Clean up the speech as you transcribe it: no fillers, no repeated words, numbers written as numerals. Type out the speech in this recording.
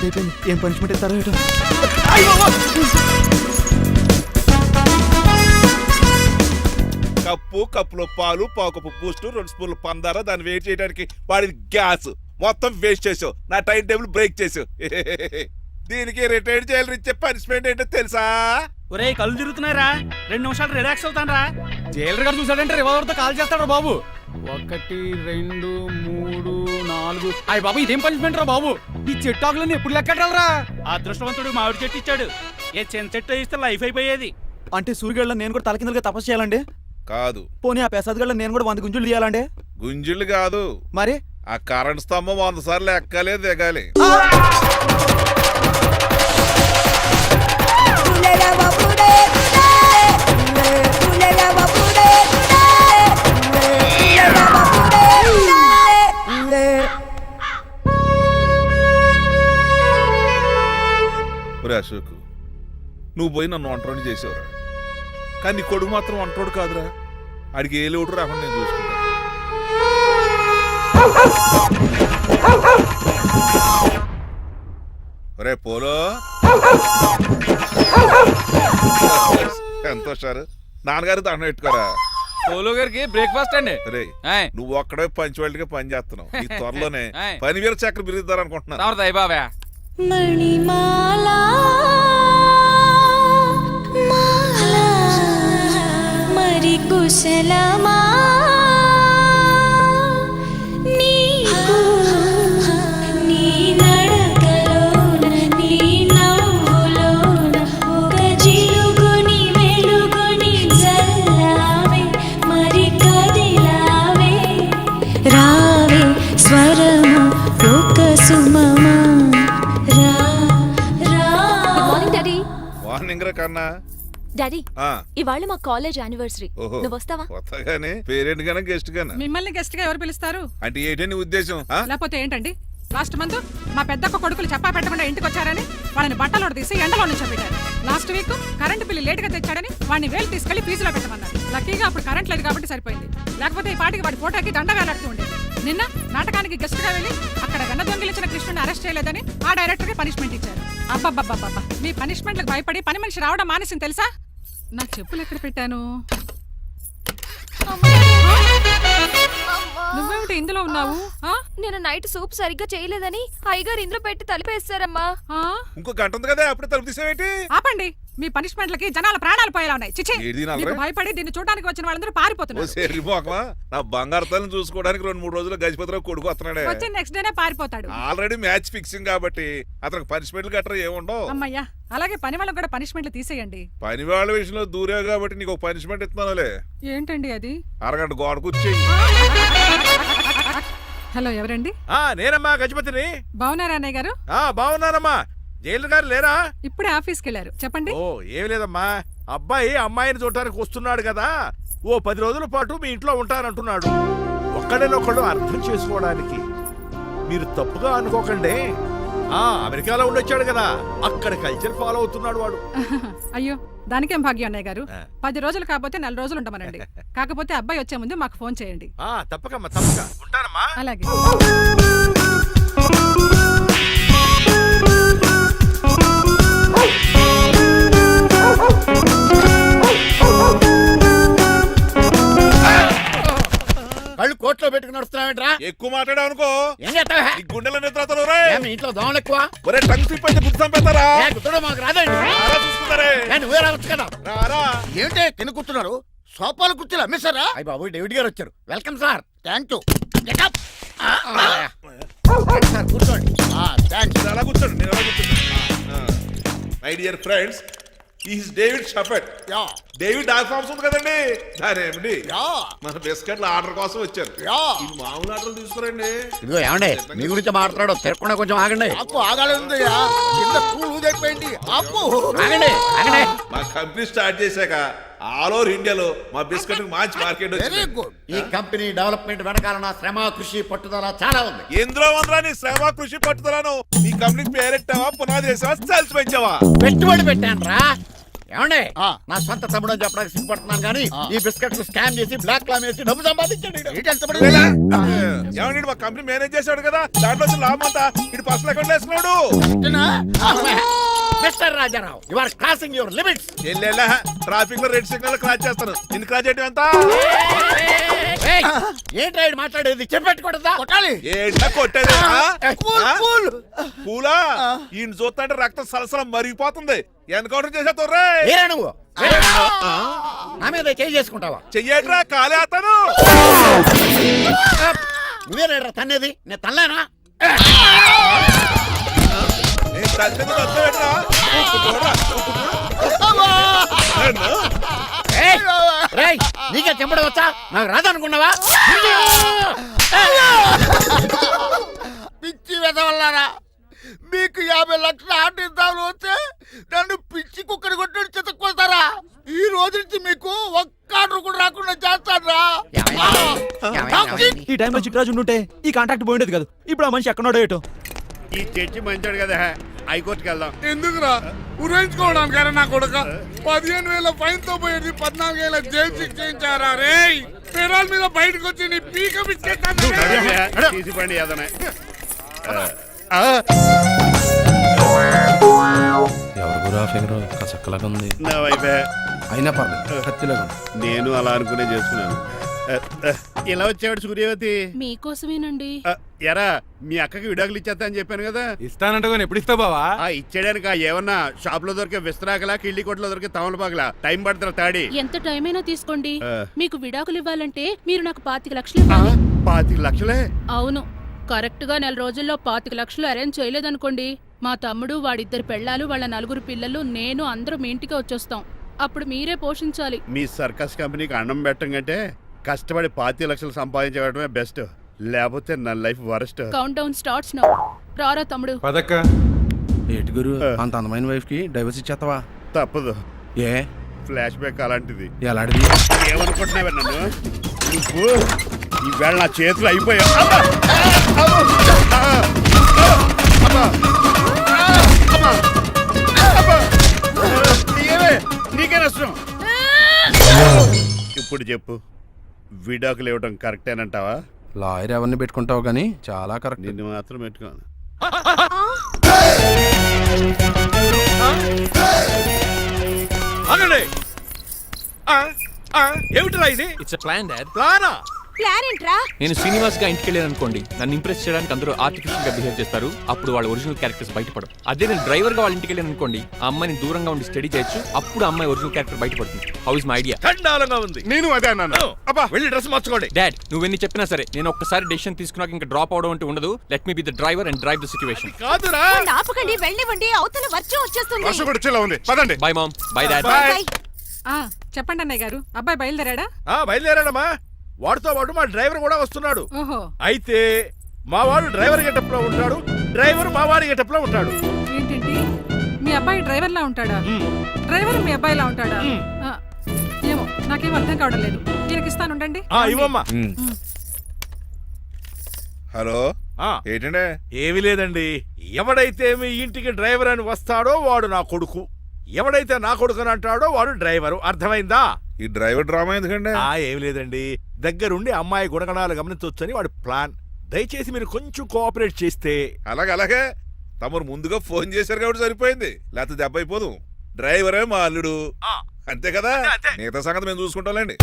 అయిపోయింది. ఏం పనిష్మెంట్ ఇస్తారో ఏటో. కప్పులో పాలు, పావుకప్పు బూస్ట్, 2 స్పూన్లు పందార, దాన్ని వెయిట్ చేయడానికి వాడి గ్యాస్ మొత్తం వేస్ట్ చేసావు. నా టైం టేబుల్ బ్రేక్ చేసావు. దీనికి రిటైర్డ్ జైలు ఇచ్చే పనిష్మెంట్ ఏంటో తెలుసా? ఒరే కళ్ళు తిరుగుతున్నారా, 2 నిమిషాలు రిలాక్స్ అవుతాను రా. జైలర్ గారు చూసాడంటే రివాల్వర్తో కాల్ చేస్తాడు బాబు. 1 2 3 4 అయ్య బాబు, ఇదేం పనిష్మెంట్ రా బాబు? ఈ చెట్టాకులన్నీ ఎప్పుడు లెక్కట్రా? అదృష్టవంతుడు మామిడి చెట్టు ఇచ్చాడు. ఏ చిన్న చెట్టు ఇస్తే లైఫ్ అయిపోయేది. అంటే సూర్యుగళ్ళ నేను కూడా తలకిందలుగా తపస్సు చేయాలండి? కాదు. పోనీ ఆ పెసాద్ నేను కూడా 100 గుంజులు తీయాలండి? గుంజిళ్ళు కాదు, మరి ఆ కరెంట్ స్తంభం 100 సార్లు ఎక్కాలి, దిగాలి. అశోక్, నువ్వు పోయి నన్ను వంటోడు చేసావురా, కానీ నీ కొడుకు మాత్రం వంటోడు కాదురా. ఆడికి ఏ లోటు రాకుండా నేను చూసుకుంటా. రే పోలో, ఎంత వచ్చారు? నాన్నగారు దండం పెట్టుకోరా. పోలో గారికి బ్రేక్ఫాస్ట్ అండి. రే నువ్వు ఒక్కడే పంచువాళ్ళకి పని చేస్తున్నావు. ఈ త్వరలోనే 10,000 చక్రం బిరుగుతారు అనుకుంటున్నా. బాబా మణిమాలా మరి కుశలమా నీకు నీ నడకలోన నీ నవ్వులోన ఒక జిలుగుని వెలుగుని జల్లావే మరి కదిలావే రావే స్వరము ఒక సుమమా. కన్నా డాడీ, ఇవాళ మా కాలేజ్ యానివర్సరీ. నువ్వు వస్తావా? వస్తాగానే పేరెంట్ గానా గెస్ట్ గానా? మిమ్మల్ని గెస్ట్ గా ఎవరు పిలుస్తారు? అంటే ఏంటని ఉద్దేశం? లేకపోతే ఏంటండి, లాస్ట్ మంత్ మా పెద్దక్క కొడుకులు చెప్పా పెట్టకుండా ఇంటికి వచ్చారని వాళ్ళని బట్టలోడు తీసి ఎండలో నుంచోబెట్టారు. Last week current bill late గా తెచ్చాడని వాడిని వేలు తీసుకెళ్లి ఫీజులో పెట్టమన్నారు. లక్కీగా అప్పుడు కరెంట్ లేదు కాబట్టి సరిపోయింది, లేకపోతే ఈ పాటికి వాడి ఫోటోకి దండ వేలాడుతూ ఉండేది. నిన్న నాటకానికి గెస్ట్ గా వెళ్ళి అక్కడ వెన్న దొంగిలించిన కృష్ణుని అరెస్ట్ చేయలేదని ఆ డైరెక్టర్ కి పనిష్మెంట్ ఇచ్చారు. అబ్బబ్బబ్బబ్బ, మీ పనిష్మెంట్లకు భయపడి పని మనిషి రావడం మానేసింది తెలుసా? నా చెప్పులు ఎక్కడ పెట్టాను? నువ్వేమిటి ఇందులో ఉన్నావు? నేను నైట్ సూప్ సరిగ్గా చేయలేదని అయ్యగారు ఇందులో పెట్టి తలిపేస్తారమ్మా. ఇంకో గంట ఉంది కదా, అప్పుడు తలుపు తీసేవేంటి? ఆపండి, మీ పనిష్మెంట్లకి జనాల ప్రాణాలు పోయేలా ఉన్నాయి. చిచి, భయపడి దీన్ని చూడడానికి వచ్చిన వాళ్ళందరూ పారిపోతున్నారు. నా బంగారు తల్లిని చూసుకోవడానికి 2-3 రోజులు గజపతిరావు కొడుకు వస్తున్నాడే. వచ్చి నెక్స్ట్ డేనే పారిపోతాడు. ఆల్రెడీ మ్యాచ్ ఫిక్సింగ్ కాబట్టి అతనికి పనిష్మెంట్లు గట్రా ఏముండవు. అమ్మయ్యా, అలాగే పని వాళ్ళకి కూడా పనిష్మెంట్లు తీసేయండి. పని వాళ్ళ విషయంలో దూరే కాబట్టి నీకు పనిష్మెంట్ ఇస్తున్నానులే. ఏంటండి అది? అరగంట గోడ కూర్చేయి. హలో, ఎవరండి? నేనమ్మా, గజపతిని. బాగున్నారా అన్నయ్య గారు? బాగున్నానమ్మా. జైలు గారు లేరా? ఇప్పుడే ఆఫీస్కి వెళ్ళారు. చెప్పండి. ఓ ఏం లేదమ్మా, అబ్బాయి అమ్మాయిని చూడటానికి వస్తున్నాడు కదా, ఓ 10 రోజుల పాటు మీ ఇంట్లో ఉంటానంటున్నాడు. ఒక్కడేనొక్కడు అర్థం చేసుకోవడానికి మీరు తప్పుగా అనుకోకండి. అమెరికాలో ఉండొచ్చాడు కదా, అక్కడ కల్చర్ ఫాలో అవుతున్నాడు వాడు. అయ్యో, దానికేం భాగ్యం అన్నయ్య గారు. 10 రోజులు కాకపోతే 4 రోజులు ఉంటామనండి. కాకపోతే అబ్బాయి వచ్చే ముందు మాకు ఫోన్ చేయండి. తప్పకమ్మా, తప్పక ఉంటానమ్మా. అలాగే. కళ్ళు కోట్లో పెట్టుకుని నడుస్తున్నావేంట్రా? ఎక్కువ మాట్లాడావు అనుకో ఏం చేస్తావా? ఈ గుండెల నిద్రతలు ఇంట్లో దోమలు ఎక్కువ. ఒరే టంగ్ స్లిప్ అయితే గుర్తు చంపేస్తారా? గుర్తుడు మాకు రాదండి. చూసుకుంటారే, నువ్వే రావచ్చు కదా. రారా ఏంటే కింద కూర్చున్నారు? సోఫాలు కూర్చోలు అమ్మేశారా? అయ్యి బాబు, డేవిడ్ గారు వచ్చారు. Welcome sir. Thank you. Sir కూర్చోండి. అలా కూర్చోండి, నేను అలా కూర్చోండి. My dear friends, is David Shafet. David dog farms ఉంది కదండి, దానేమిటి మన బిస్కెట్ల ఆర్డర్ కోసం వచ్చారు. ఈ మామూలు ఆర్డర్లు తీసుకురండి. ఇదిగో ఏమండి, మీ గురించి మాట్లాడు, తిరగకుండా కొంచెం ఆగండి. ఆగండి. మా కంపెనీ స్టార్ట్ చేశాక ఆల్ ఓవర్ ఇండియాలో మా బిస్కెట్ మంచి మార్కెట్ వచ్చింది. ఈ కంపెనీ డెవలప్మెంట్ వెనకాల నా శ్రమ, కృషి, పట్టుదల చాలా ఉంది. ఎందులో ఉందిరా నీ శ్రమ, కృషి, పట్టుదలను? నీ కంపెనీ పేరెట్టావా, పునాది వేసావా, సేల్స్ పెంచావా? పెట్టుబడి పెట్టాను రా. ఏమండే నా సొంత తమ్ముడు అని చెప్పడానికి సిగ్గుపడుతున్నాను కానీ ఈ బిస్కెట్లు స్కామ్ చేసి బ్లాక్ క్లామ్ వేసి డబ్బు సంపాదించండి ఏమండి మా కంపెనీ మేనేజ్ చేశాడు కదా దాంట్లో వచ్చిన లాభం అంతా ఇటు పర్సనల్ అకౌంట్ వేసుకున్నాడు. Mister Rajarao you are crossing your limits. ఎల్లెల్లా ట్రాఫిక్ లో రెడ్ సిగ్నల్ క్రాస్ చేస్తాను. నిన్ను క్రాస్ చేయడం ఎంత? ఏంట్రా ఇది మాట్లాడేది చెప్పెట్టుకూడదా? కొట్టాలి. ఏంటా కొట్టేది? పూలా ఈయన చూస్తుంటే రక్తం సలసలం మరిగిపోతుంది. ఎన్కౌంటర్ చేసేతో ఏరా నువ్వు నా మీద చేయి చేసుకుంటావా? చెయ్యట్రా కాలేస్తాను. నువ్వేరా తన్నేది? నేను తనలేనా? నేను తల్లిదండ్రులు వస్తావేట్రా? రేయ్ నీకే చెంపడం వచ్చా? నాకు రాదనుకున్నావా? పిచ్చి వెదవల్లారా, మీకు 50 లక్షల ఆటిద్దాలు వస్తే నన్ను పిచ్చి కుక్కని కొట్టి చెతక్కొస్తారా? ఈ రోజు నుంచి మీకు ఒక్క ఆర్డర్ కూడా రాకుండా చేస్తాడ్రా. ఈ టైంలో చిట్రాజు ఉండుంటే ఈ కాంటాక్ట్ పోయిండేది కదా. ఇప్పుడు ఆ మనిషి ఎక్కడో ఏటో. ఈ చర్చి మంచాడు కదా హైకోర్టుకి వెళ్దాం. ఎందుకురా ఉరేంచుకోవడానికి నా కొడుక 15,000 ఫైన్ తో పోయేది 14,000 జైలు శిక్ష చేయించారా? రే పెరాల్ మీద బయటకు వచ్చి నీ పీక బిచ్చేస్తాను. తీసిపండి ఏదనే. ఎవరు గురా ఫిగర్ కసక్కలాగా ఉంది. నా వైపే అయినా పర్లేదు కత్తిలాగా ఉంది. నేను అలా అనుకునే చేసుకున్నాను. ఇలా వచ్చాడు సూర్యవతి. మీకోసమేనండి. ఎరా మీ అక్కకి విడాకులు ఇచ్చేస్తా అని చెప్పాను కదా. ఇస్తానంటే ఎప్పుడు ఇస్తావు బావా? ఇచ్చేయడానికి ఏమన్నా షాప్ లో దొరికే విస్తరాకలా కిళ్ళి కొట్లో దొరికే తమలపాకలా టైం పడుతున్నా తాడి. ఎంత టైం అయినా తీసుకోండి. ఆ. మీకు విడాకులు ఇవ్వాలంటే మీరు నాకు 25 లక్షలు ఇవ్వాలి. 25 లక్షలే? అవును, కరెక్ట్ గా 4 రోజుల్లో 25 లక్షలు అరేంజ్ చేయలేదనుకోండి, మా తమ్ముడు, వాడిద్దరు పెళ్ళాలు, వాళ్ళ 4 పిల్లలు, నేను అందరూ మీ ఇంటికి వచ్చేస్తాం. అప్పుడు మీరే పోషించాలి. మీ సర్కస్ కంపెనీకి అన్నం పెట్టం కంటే కష్టపడి 25 లక్షలు సంపాదించడమే బెస్ట్. లేకపోతే నా life worst. Count down starts now. రారా తమ్ముడు. పదక్క. ఏటి గురు అంత అందమైన వైఫ్ కి డైవర్స్ ఇచ్చేస్తావా? తప్పదు. ఏ ఫ్లాష్ బ్యాక్ అలాంటిది. ఎలాంటిది? ఏమనుకుంటున్నావే నన్ను నువ్వు? ఈవేళ నా చేతులు అయిపోయా. నీకే నష్టం. ఇప్పుడు చెప్పు, విడాకులు ఇవ్వడం కరెక్టేనంటావా? లాయర్ ఎవరిని పెట్టుకుంటావు గానీ చాలా కరెక్ట్. నిన్ను మాత్రం పెట్టుకోను. ఏమిట్రా ఇది? It's plan dad. ప్లానా? ప్లాన్ ఏంట్రా? నేను శ్రీనివాస్ గా ఇంటికి వెళ్ళాను అనుకోండి, నన్ను ఇంప్రెస్ చేయడానికి అందరూ ఆర్టిఫిషియల్ గా బిహేవ్ చేస్తారు. అప్పుడు వాళ్ళ ఒరిజినల్ క్యారెక్టర్స్ బయటపడవు. అదే నేను డ్రైవర్ గా వాళ్ళ ఇంటికి వెళ్ళాను అనుకోండి, ఆ అమ్మాయిని దూరంగా ఉండి స్టడీ చేయొచ్చు. అప్పుడు ఆ అమ్మాయి ఒరిజినల్ క్యారెక్టర్ బయటపడుతుంది. How is my idea? చండాలంగా ఉంది. నేను అదే అన్నాను. అబ్బా వెళ్ళి డ్రెస్ మార్చుకోండి. డాడ్ నువ్వెన్ని చెప్పినా సరే నేను ఒక్కసారి డెసిషన్ తీసుకున్నాక ఇంకా డ్రాప్ అవడం అంటూ ఉండదు. Let me be the driver and drive the situation. కాదురా. ఆపకండి, వెళ్ళనివ్వండి, అవతల వర్షం వచ్చేస్తుంది. వర్షం కూడా చిల్ల ఉంది. పదండి. Bye mom. Bye dad. చెప్పండి అన్నయ్య గారు, అబ్బాయి బయలుదేరాడా? బయలుదేరాడమ్మా. వాడితో పాటు మా డ్రైవర్ కూడా వస్తున్నాడు. ఓహో, అయితే మా వాడు డ్రైవర్ గెటప్ లో ఉంటాడు, డ్రైవర్ మా వాడి గెటప్ లో ఉంటాడు. ఏంటండి మీ అబ్బాయి డ్రైవర్ లా ఉంటాడా? డ్రైవర్ మీ అబ్బాయిలా ఉంటాడా? ఆ, ఏమో నాకేం అర్థం కావడం లేదు. ఈయనకి ఇస్తాను, ఉండండి. ఇవ్వమ్మా. హలో ఏంటంటే? ఏమీ లేదండి. ఎవడైతే మీ ఇంటికి డ్రైవర్ అని వస్తాడో వాడు నా కొడుకు, ఎవడైతే నా కొడుకు అని అంటాడో వాడు డ్రైవరు. అర్థమైందా? ఈ డ్రైవర్ డ్రామా ఎందుకండి? ఏమి లేదండి, దగ్గరుండి అమ్మాయి గుణగణాలు గమనించవచ్చని వాడి ప్లాన్. దయచేసి మీరు కొంచెం కోఆపరేట్ చేస్తే. అలాగే తమరు ముందుగా ఫోన్ చేశారు కాబట్టి సరిపోయింది, లేకపోతే దెబ్బ అయిపోదు. డ్రైవరే మా అల్లుడు, అంతే కదా. మిగతా సంగతి మేము చూసుకుంటాంలేండి.